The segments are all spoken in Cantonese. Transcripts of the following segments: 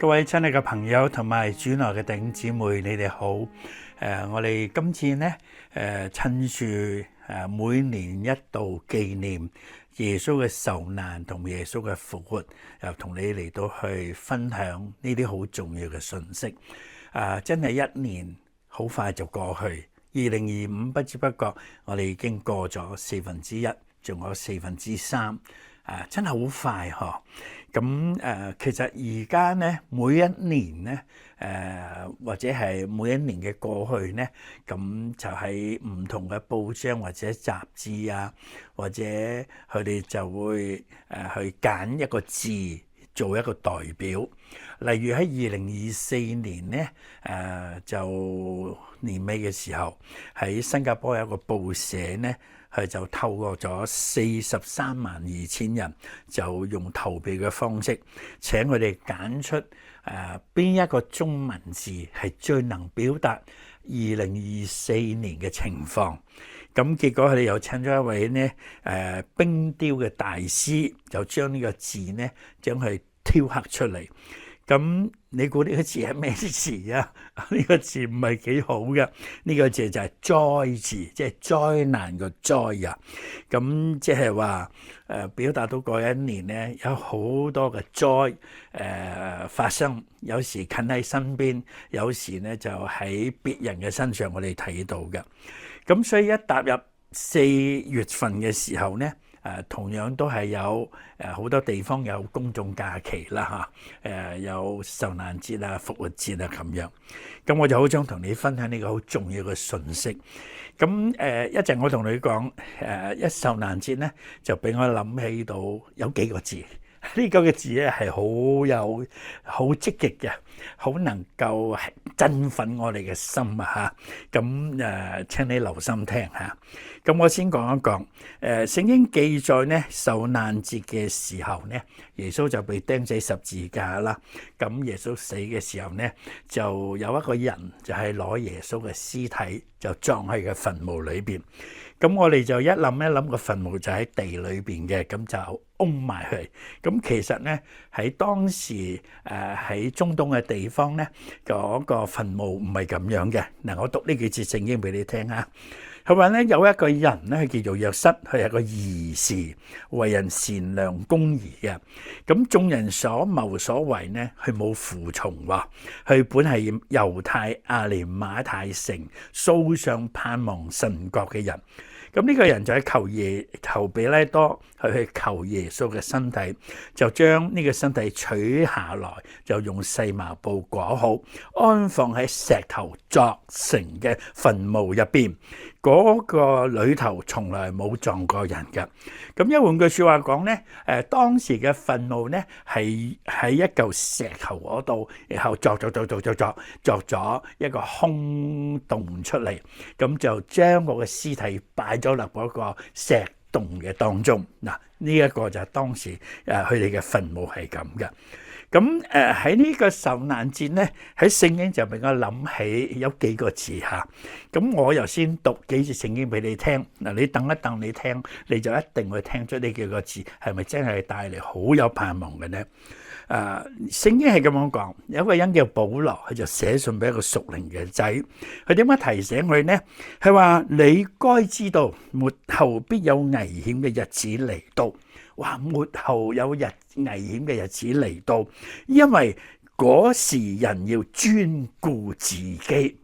各位親愛嘅朋友同埋主內嘅弟兄姊妹，你哋好。我哋今次呢，趁住每年一度紀念耶穌嘅受難同耶穌嘅復活，又同你嚟到去分享呢啲好重要嘅信息。真係一年好快就過去，2025不知不覺我哋已經過咗1/4，仲有3/4。真係好快嗬！咁其實而家呢，每一年呢，或者係每一年嘅過去呢，咁就喺唔同嘅報章或者雜誌啊，或者佢哋就會去揀一個字做一個代表。例如喺2024年呢，就年尾嘅時候，喺新加坡有一個報社呢，佢就透過咗432000人，就用投票嘅方式請佢哋揀出邊一個中文字係最能表達2024年嘅情況。咁結果佢哋又請咗一位呢冰雕嘅大師，就將呢個字呢將佢雕刻出嚟。咁你估呢個字係咩字啊？呢個字唔係幾好嘅，呢個字就係災字，即係災難個災啊！咁即係話表達到嗰一年呢，有好多嘅災發生，有時近喺身邊，有時呢就喺別人嘅身上，我哋睇到嘅。咁所以一踏入4月份嘅時候呢，同樣都係有好多地方有公眾假期啦嚇，有受難節啊、復活節啊咁樣。咁我就好想同你分享呢個好重要嘅信息。咁一陣我同你講，一受難節呢，就俾我諗起到有幾個字。呢個字咧係好積極嘅，好能夠振奮我哋嘅心啊嚇！咁請你留心聽嚇。咁我先講一講，聖經記載呢，受難節嘅時候呢，耶穌就被釘死十字架啦。咁耶穌死嘅時候呢，就有一個人就係攞耶穌嘅屍體就葬喺個墳墓裏邊。咁我哋就一諗個墳墓就喺地裏邊嘅，咁就擁埋去。咁其實呢，喺當時喺中東嘅地方呢，嗰個墳墓唔係咁樣嘅。嗱，我讀呢幾節聖經俾你聽啊。佢話咧，有一個人咧，佢叫做約瑟，佢係個義士，為人善良公義嘅。咁眾人所謀所為呢，佢冇服從喎。佢本係猶太亞利馬太城素上盼望神國嘅人。咁呢個人就係求彼拉多去求耶穌嘅身體，就將呢個身體取下來，就用細麻布裹好，安放喺石頭鑿成嘅墳墓入邊。嗰個裏頭從來冇葬過人嘅。咁一換句説話講呢，當時嘅墳墓呢係喺一嚿石頭嗰度，然後鑿咗一個空洞出嚟，咁就將嗰個屍體擺咗落嗰個石洞嘅當中。嗱，呢一個就係當時佢哋嘅墳墓係咁嘅。咁喺呢個受難節呢，喺聖經就俾我諗起有幾個字嚇。咁我又先讀幾節聖經俾你聽。嗱，你等一等你聽，你就一定會聽出呢幾個字係咪真係帶嚟好有盼望嘅呢？聖經係咁樣講，有一個人叫保羅，佢就寫信俾一個屬靈嘅仔。佢點樣提醒佢呢？佢話你該知道末後必有危險嘅日子嚟到。哇！末後有危險嘅日子嚟到，因為嗰時人要專顧自己，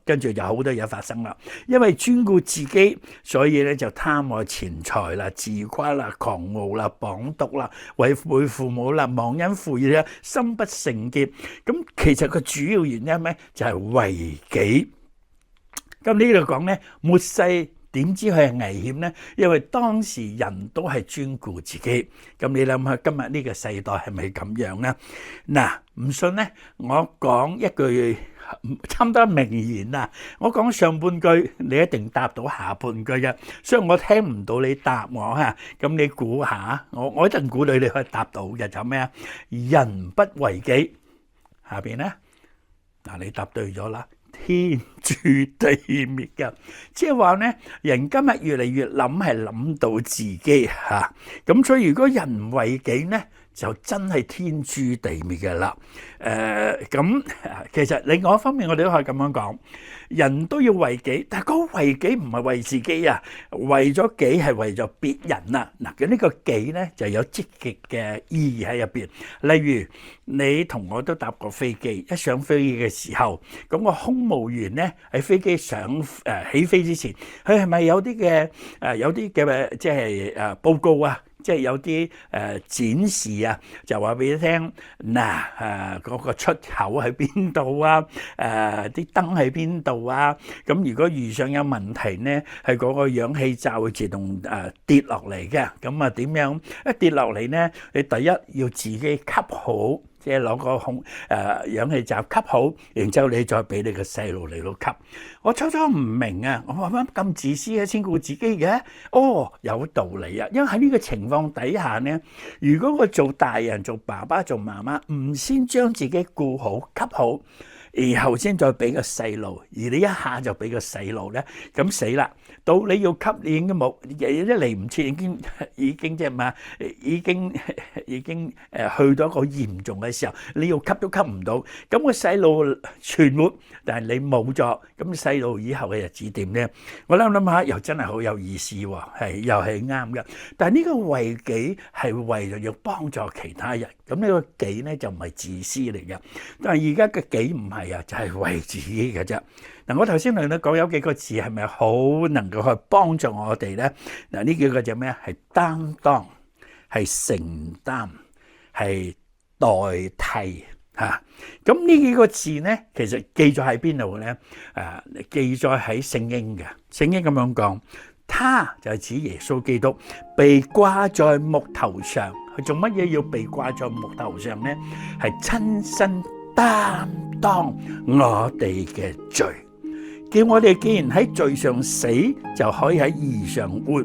跟住有好多嘢發生啦。因為專顧自己，所以咧就貪愛錢財啦、自誇啦、狂傲啦、謗讟啦、違背父母啦、忘恩負義啦、心不聖潔。咁其實個主要原因咧就係為己。咁呢度講咧，末世。點知佢係危險呢？因為當時人都係專顧自己。咁你諗下，今日呢個世代係咪咁樣呢？嗱，唔信呢？我講一句差唔多名言啦。我講上半句，你一定答到下半句嘅。所以我聽唔到你答我嚇。咁你估下，我一陣估你可以答到嘅就咩啊？人不為己。下邊呢？嗱，你答對咗啦。天誅地滅嘅，即係話呢，人今日越嚟越諗係諗到自己嚇，咁所以如果人唔為己呢，就真係天誅地滅嘅啦。咁其實另外一方面，我哋都可以咁樣講，人都要為己，但係嗰個為己唔係為自己啊，為咗己係為咗別人啊。嗱，咁呢個己咧就有積極嘅意義喺入邊。例如你同我都搭過飛機，一上飛機嘅時候，咁個空務員咧喺飛機起飛之前，佢係咪有啲嘅即係報告啊？即係有啲展示啊，就話俾你聽嗱，嗰個出口喺邊度啊？啲燈喺邊度啊？咁如果遇上有問題咧，係嗰個氧氣罩會自動跌落嚟嘅。咁啊點樣？一跌落嚟咧，你第一要自己吸好。即係攞個氧氣罩吸好，然之後你再俾你個細路嚟到吸。我初初唔明啊，我話乜咁自私嘅，先顧自己嘅？哦，有道理啊，因為喺呢個情況底下咧，如果我做大人、做爸爸、做媽媽，唔先將自己顧好、吸好，然後先再俾個細路，而你一下就俾個細路咧，咁死啦！到你要吸，你已經冇，一嚟唔切，已經即係嘛，已經去到一個嚴重嘅時候，你要吸都吸唔到，咁個細路存活，但係你冇咗，咁細路以後嘅日子點咧？我諗下，又真係好有意思喎，又係啱嘅。但係呢個為己係為咗要幫助其他人，咁呢個己咧就唔係自私嚟嘅。但係而家嘅己唔係啊，就係為自己嘅啫。嗱，我頭先同你講有幾個字係咪好能夠去幫助我哋咧？嗱，呢幾個就咩？係擔當，係承擔，係代替嚇。咁呢幾個字咧，其實記載喺邊度咧？記載喺聖經嘅。聖經咁樣講，他就係指耶穌基督被掛在木頭上。佢做乜嘢要被掛在木頭上咧？係親身擔當我哋嘅罪。叫我哋既然喺罪上死，就可以喺義上活，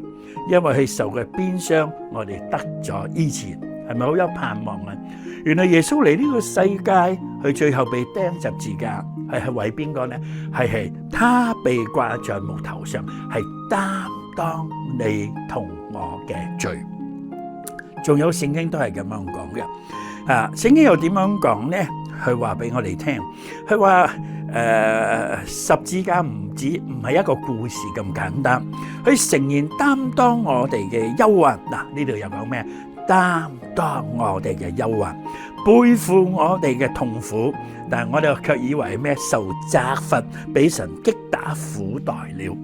因為佢受嘅鞭傷，我哋得咗醫治，係咪好有盼望啊？原來耶穌嚟呢個世界，佢最後被釘十字架，係為邊個呢？係他被掛在木頭上，係擔當你同我嘅罪。仲有聖經都係咁樣講嘅。聖經又點樣講呢？佢話俾我哋聽，佢話十字架唔係一個故事咁簡單，佢誠然擔當我哋嘅憂患。嗱，呢度又講咩？擔當我哋嘅憂患，背負我哋嘅痛苦，但係我哋卻以為咩？受責罰，俾神擊打苦待了。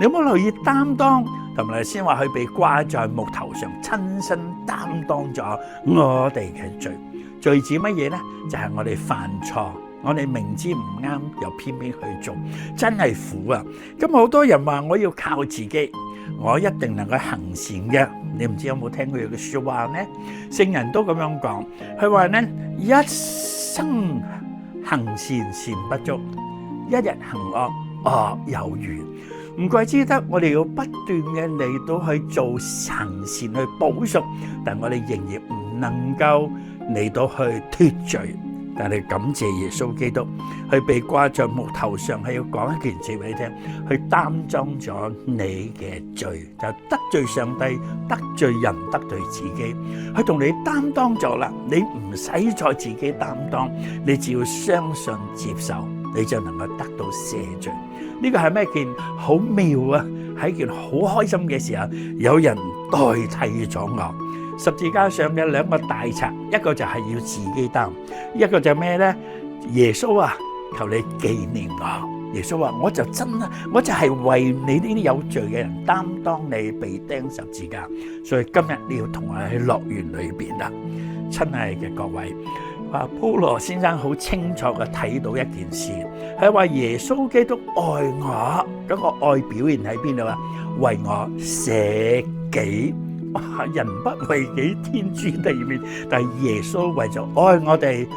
你有冇留意擔當？同埋先話佢被掛在木頭上，親身擔當咗我哋嘅罪。罪指乜嘢呢？就係我哋犯錯，我哋明知唔啱又偏偏去做，真係苦啊！咁好多人話我要靠自己，我一定能夠行善嘅。你唔知有冇聽過佢嘅說話呢？聖人都咁樣講，佢話呢，一生行善善不足，一日行惡惡有餘。唔怪之得我哋要不斷嘅嚟到去做行善去補贖，但我哋仍然唔能夠嚟到去脫罪。但係感謝耶穌基督，佢被掛在木頭上，係要講一件事俾你聽，佢擔當咗你嘅罪，就得罪上帝、得罪人、得罪自己。佢同你擔當咗啦，你唔使再自己擔當，你只要相信接受，你就能夠得到赦罪。呢個係咩件好妙啊？係一件好開心嘅事啊！有人代替咗我。十字架上嘅兩個大賊，一個就係要自己擔，一個就咩呢？耶穌啊，求你紀念我。耶穌話：我就係為你呢啲有罪嘅人擔當你被釘十字架，所以今日你要同我喺樂園裏邊啦，親愛嘅各位。保羅先生好清楚嘅睇到一件事，係話耶穌基督愛我，嗰個愛表現喺邊度啊？為我捨己。人不為己，天誅地滅。但係耶穌為咗愛我哋，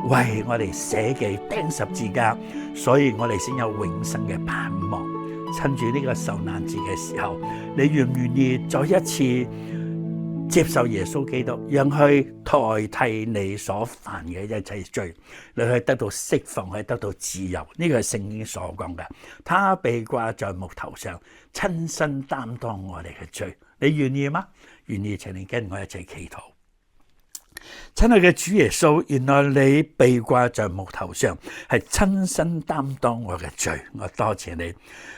為我哋捨己釘十字架，所以我哋先有永生嘅盼望。趁住呢個受難節嘅時候，你願唔願意再一次接受耶穌基督，讓佢代替你所犯嘅一切罪，你去得到釋放，去得到自由。呢個係聖經所講嘅。他被掛在木頭上，親身擔當我哋嘅罪。你願意嗎？願意，請你跟我一齊祈禱。親愛嘅主耶穌，原來你被掛在木頭上，係親身擔當我嘅罪，我多謝你，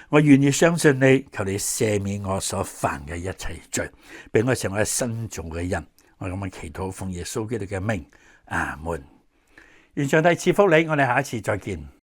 我願意相信你，求你赦免我所犯嘅一切罪，俾我成為新造嘅人。我咁樣祈禱，奉耶穌基督嘅名，阿門。願上帝賜福你，我哋下一次再見。